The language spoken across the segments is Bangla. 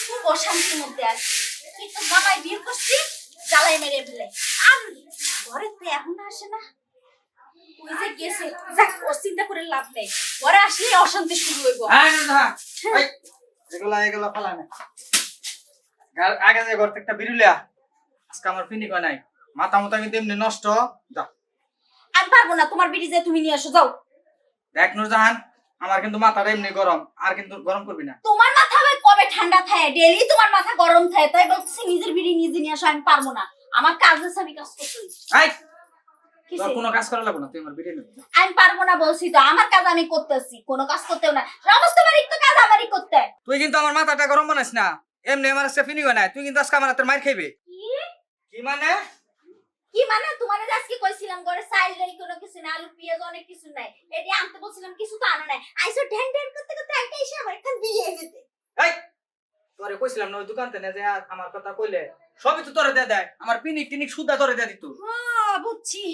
খুব অশান্তির মধ্যে আছি। কিন্তু জামাই বিয়ে করছি, জ্বালাই মেরে ফেলে। আর ঘরে তো এখন আসে না, ওই যে গেছে। যাক, ওর চিন্তা করে লাভ নেই, ঘরে আসলে অশান্তি শুরু হইব। এগুলা ফালা না আগে যে ঘর থেকে বিরুলিয়া আজকে আমার ফিনি কয় নাই মাথা মতো কিন্তু এমনি নষ্ট যা। আমি পারবো না, তোমার বিড়ি যে তুমি নিয়ে আসো, যাও। দেখ নুরজাহান আমার কিন্তু মাথাটা এমনি গরম, আর কিন্তু গরম করবি না। তোমার মাথা ভাই কবে ঠান্ডা থাকে? ডেইলি তোমার মাথা গরম থাকে, তাই বলছি নিজের বিড়ি নিজে নিয়ে আসো। আমি পারবো না, আমার কাজ আছে, আমি কাজ করতে হইব। এই তোর কিসে? কোনো কাজ করা লাগবে না, তুই আমার বিড়ি নিবি। আমি পারবো না বলছি তো, আমার কাজ আমি করতেছি, কোনো কাজ করতেও না। সমস্ত বাড়ির তো কাজ আমারই করতে হয়। তুই কিন্তু আমার মাথাটা গরম বানাইস না, এমনি আমার আজকে ফিনি কয় নাই, তুই কিন্তু আজকে আমার হাতের মার খাইবে। কি মানে? কি মানে? তোমার আজকে কইছিলাম ঘরে চাইল নেই, কোনো কিছু না, আলু পেঁয়াজ অনেক কিছু নাই, এটি আনতে বলছিলাম, কিছু তো আনা নাই। আইসো ঢ্যাং ঢ্যাং করতে করতে আইটা এসে আমার এখান বিয়ে দিতে। এই তোরে কইছিলাম না ওই দোকানতে না যে আমার কথা কইলে সবই তো তোরে দিয়ে দেয়, আমার পিনিক টিনিক সুদা তোরে দিয়ে দিত। হ্যাঁ বুঝছি।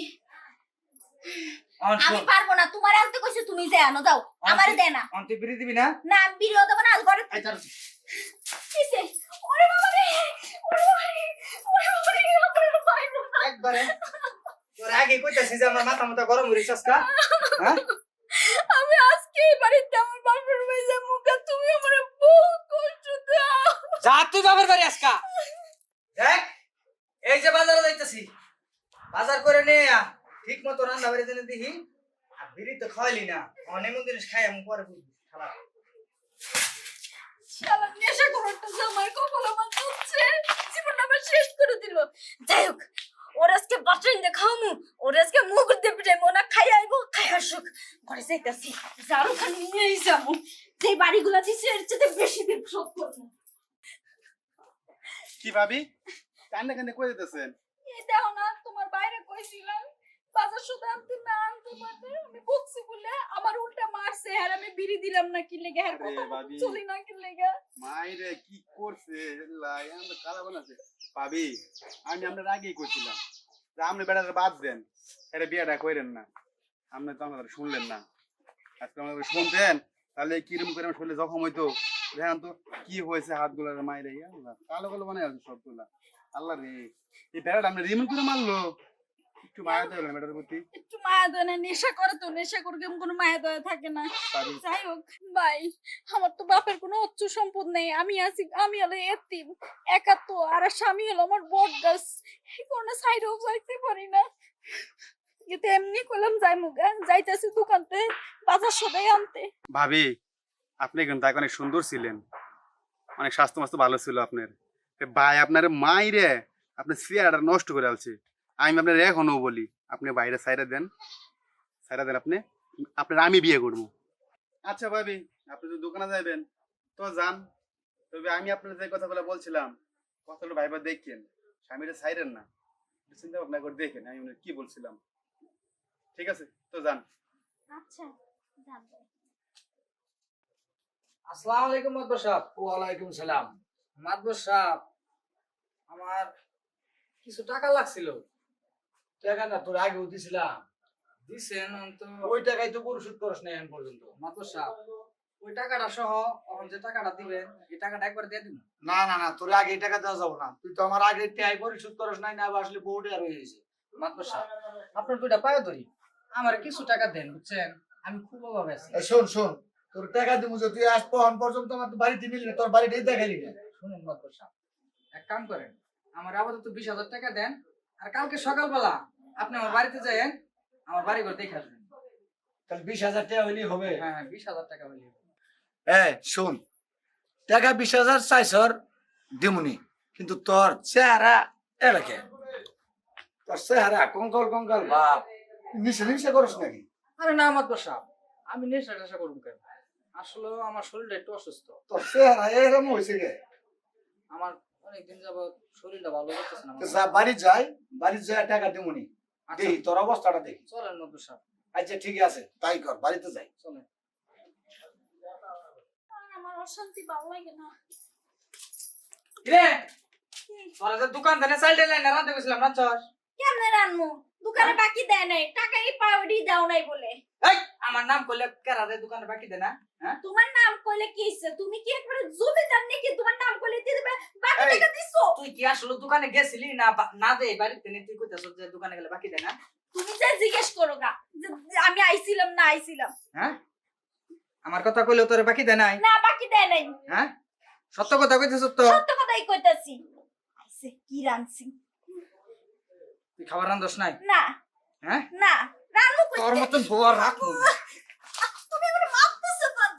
আমার আমি পারবো না, তোমার আনতে কইছি, তুমি যাই আনো, যাও। আমারে দেয় না। অন্তে বিড়ি দিবি না? না, আমি বিড়িও দেবো না, আজ ঘরে এই চল। কিসে? ওরে বাবা রে, ওরে বাবা রে, ওরে বাবা রে, ওরে পাইবো না। একবারে তোর আগে কইতাছিস যে আমার মাথা মতো গরম হইছে আজকে, হ্যাঁ? আমি আজকে এই বাড়িতে আমার বাপের বাড়ি যাবো, তুমি আমারে বহুত কষ্ট দাও। যা তুই বাবার বাড়ি আজকা। দেখ এই যে বাজারে যাইতাছি, বাজার করে নে ঠিক মতো রান্না বাড়ি জেনে দিহি। আর বিড়ি তো খাওয়াইলি না, অনেক জিনিস খাই আমি পরে বুঝবি খালা। শালা নেশা করতে জামাই কপাল আমার দুঃখে জীবনটা আমার শেষ করে দিল। যাই হোক, ওর আজকে বাটাইন দেখামু, ওর আজকে মুখ দিয়ে পিটাই মোনা খাই আইবো, খাই আসুক। ঘরে যাইতাছি, জারু খানি নিয়েই যাবো, যে বাড়িগুলা দিছে এর চেয়ে বেশি দিন শোধ করবো। কি ভাবি কান্না কান্না কই দিতেছেন? এই দেখো না, তোমার বাইরে কইছিলাম বাজার শুধু আনতে না আনতে পারতে, আমি বকছি বলে আমার উল্টা মারছে। আর আমি বিড়ি দিলাম না কি লেগে, আর আরে কথা ভাবি। চলি না কি লেগে। মাইরে কি করছে লাগান তো কালা বানাছে। ভাবি আমি আপনার আগেই কইছিলাম যে আপনি বেড়াটা বাদ দেন, এর বিয়েটা কইরেন না। আপনি তো আমাদের শুনলেন না, আজকে আমাদের শুনতেন তাহলে কিরম করে শুনলে জখম হইতো। দেখেন তো কি হয়েছে হাতগুলার মাইরে, আল্লাহ কালো কালো বানাই আছে সবগুলা। আল্লাহ রে এই বেড়াটা আপনি রিমন করে মারলো, একটু মায়া দেবেন বেটার প্রতি। একটু মায়া দয়া না, নেশা করে তো, নেশা করে কেমন কোনো মায়া দয়া থাকে না। ভাবি যাই হোক ভাই, আমার তো বাপের কোনো অচ্ছু সম্পদ নেই, আমি আছি, আমি হলো এতিম একা তো, আর স্বামী হলো আমার বট গাছ, এই কারণে সাইডেও যাইতে পারি না। কিন্তু এমনি করলাম যাই মুগা, যাইতেছি দোকানতে বাজার সদাই আনতে। ভাবি আপনি কিন্তু তাকে অনেক সুন্দর ছিলেন, অনেক স্বাস্থ্য মাস্ত ভালো ছিল আপনার। ভাই আপনার মাইরে আপনার চেয়ারটা নষ্ট করে আলছে। আমি আপনার এখনো বলি আপনি বাইরে সাইডে দেন, সাইডে দেন, আপনি আপনার আমি বিয়ে করবো। আচ্ছা ভাবি আপনি তো দোকানে যাবেন তো যান, তবে আমি আপনার যে কথাগুলো বলছিলাম কথাগুলো ভাইবা দেখেন, স্বামীরা সাইডেন না, চিন্তা ভাবনা করে দেখেন আমি কি বলছিলাম। ঠিক আছে তো যান। আচ্ছা যাবো। আসসালামু আলাইকুম মাদবর সাহেব। ওয়ালাইকুম সালাম। মাদবর সাহেব আমার কিছু টাকা লাগছিল। টাকা না তোর আগে দিছিলাম, দিছেন তো ওই টাকায় তো পরিশোধ করস না এখন পর্যন্ত। মাদবর সাহেব ওই টাকাটা সহ এখন যে টাকাটা দিবেন এই টাকাটা একবার দিয়ে দিন। না না না তোর আগে এই টাকা দেওয়া যাবো না, তুই তো আমার আগে টাকা পরিশোধ করস নাই, না আসলে বহু টাকা রয়ে গেছে। মাদবর সাহেব আপনার দুইটা পায়ে ধরি, আমার কিছু টাকা দেন বুঝছেন, আমি খুব অভাবে আছি। শোন শোন, তোর টাকা দিব যে তুই আজ পহন পর্যন্ত আমার বাড়িতে নিলি না, তোর বাড়িটাই দেখালি না। শুনুন মাদবর সাহেব এক কাম করেন, আমার আপাতত 20,000 টাকা দেন, আর কালকে সকালবেলা আপনি আমার বাড়িতে যাইয়েন, আমার বাড়ি ঘর দেখে আসবেন। তাহলে 20,000 টাকা হইলেই হবে। হ্যাঁ হ্যাঁ 20,000 টাকা হইলে শোন, টাকা 20,000 চাইছর দিমুনি, কিন্তু তোর চেহারা এলাকে, তোর চেহারা কঙ্কাল কঙ্কাল বাপ, নিশে নিশে করস নাকি? আরে না মাদবর সাহেব আমি নেশা টেশা করুন কেন, আসলে আমার শরীরটা একটু অসুস্থ, তোর চেহারা এরকম হয়েছে গে। আমার অনেকদিন যাবত শরীরটা ভালো করতেছে না। তো যা বাড়ি যাই, বাড়ি যাই টাকা দিমুনি, দেখি তোর অবস্থাটা দেখি। চলেন মাদবর সাহেব। আচ্ছা ঠিক আছে তাই কর, বাড়িতে যাই। চলেন। আমার অশান্তি ভালো লাগে না। কিরে তোরা যে দোকান থেকে চাল ডাল না রাঁধতে গেছিলাম না চস, কেমনে রানমু? দোকানে বাকি দেয় নাই, টাকাই পাউডি দাও নাই বলে। এই আমার নাম কইলে কেরা দে দোকানে বাকি দে না, হ্যাঁ তোমার নাম কইলে কি হইছে? তুমি কি একবারে জমিদার নাকি? তোমার নাম কইলে কি আসলে দোকানে গেছিলি না না দে বাড়িতে নি তুই কইতাছ যে দোকানে গেলে বাকি দেয় না? তুমি যা জিজ্ঞেস করো গা যে আমি আইছিলাম না আইছিলাম। হ্যাঁ আমার কথা কইলে তোরে বাকি দেয় নাই? না বাকি দেয় নাই। হ্যাঁ সত্য কথা কইতেছ তো? সত্য কথাই কইতাছি। আইছে কি রানছি? তুই খাবার রান্ধস নাই? না হ্যাঁ না রানু কইতে। তোর মতন বউয়ার রাখবো না। তুমি আমারে মারতেছো কেন?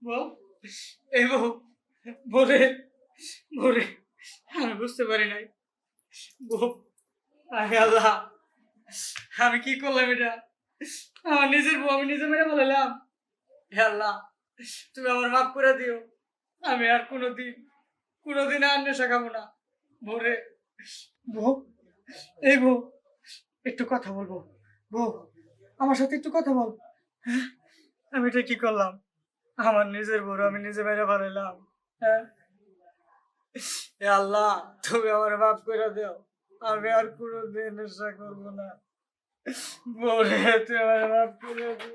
বউ এই বউ বলে বলে আমি বুঝতে পারি নাই বউ আয় আল্লাহ আমি কি করলাম এটা আমার নিজের বউ আমি নিজে মেরে বললাম হে আল্লাহ তুমি আমার মাফ করে দিও আমি আর কোনোদিন আর নেশা খাবো না বউরে বউ এই বউ একটু কথা বলবো বউ আমার সাথে একটু কথা বল হ্যাঁ? আমি এটা কি করলাম আমার নিজের বড় আমি নিজে মেরে ফেলাইলাম হ্যাঁ এ আল্লাহ তুমি আমার মাফ করে দাও আমি আর কোনোদিন নেশা করবো না বলে তুমি আমার মাফ করে দিও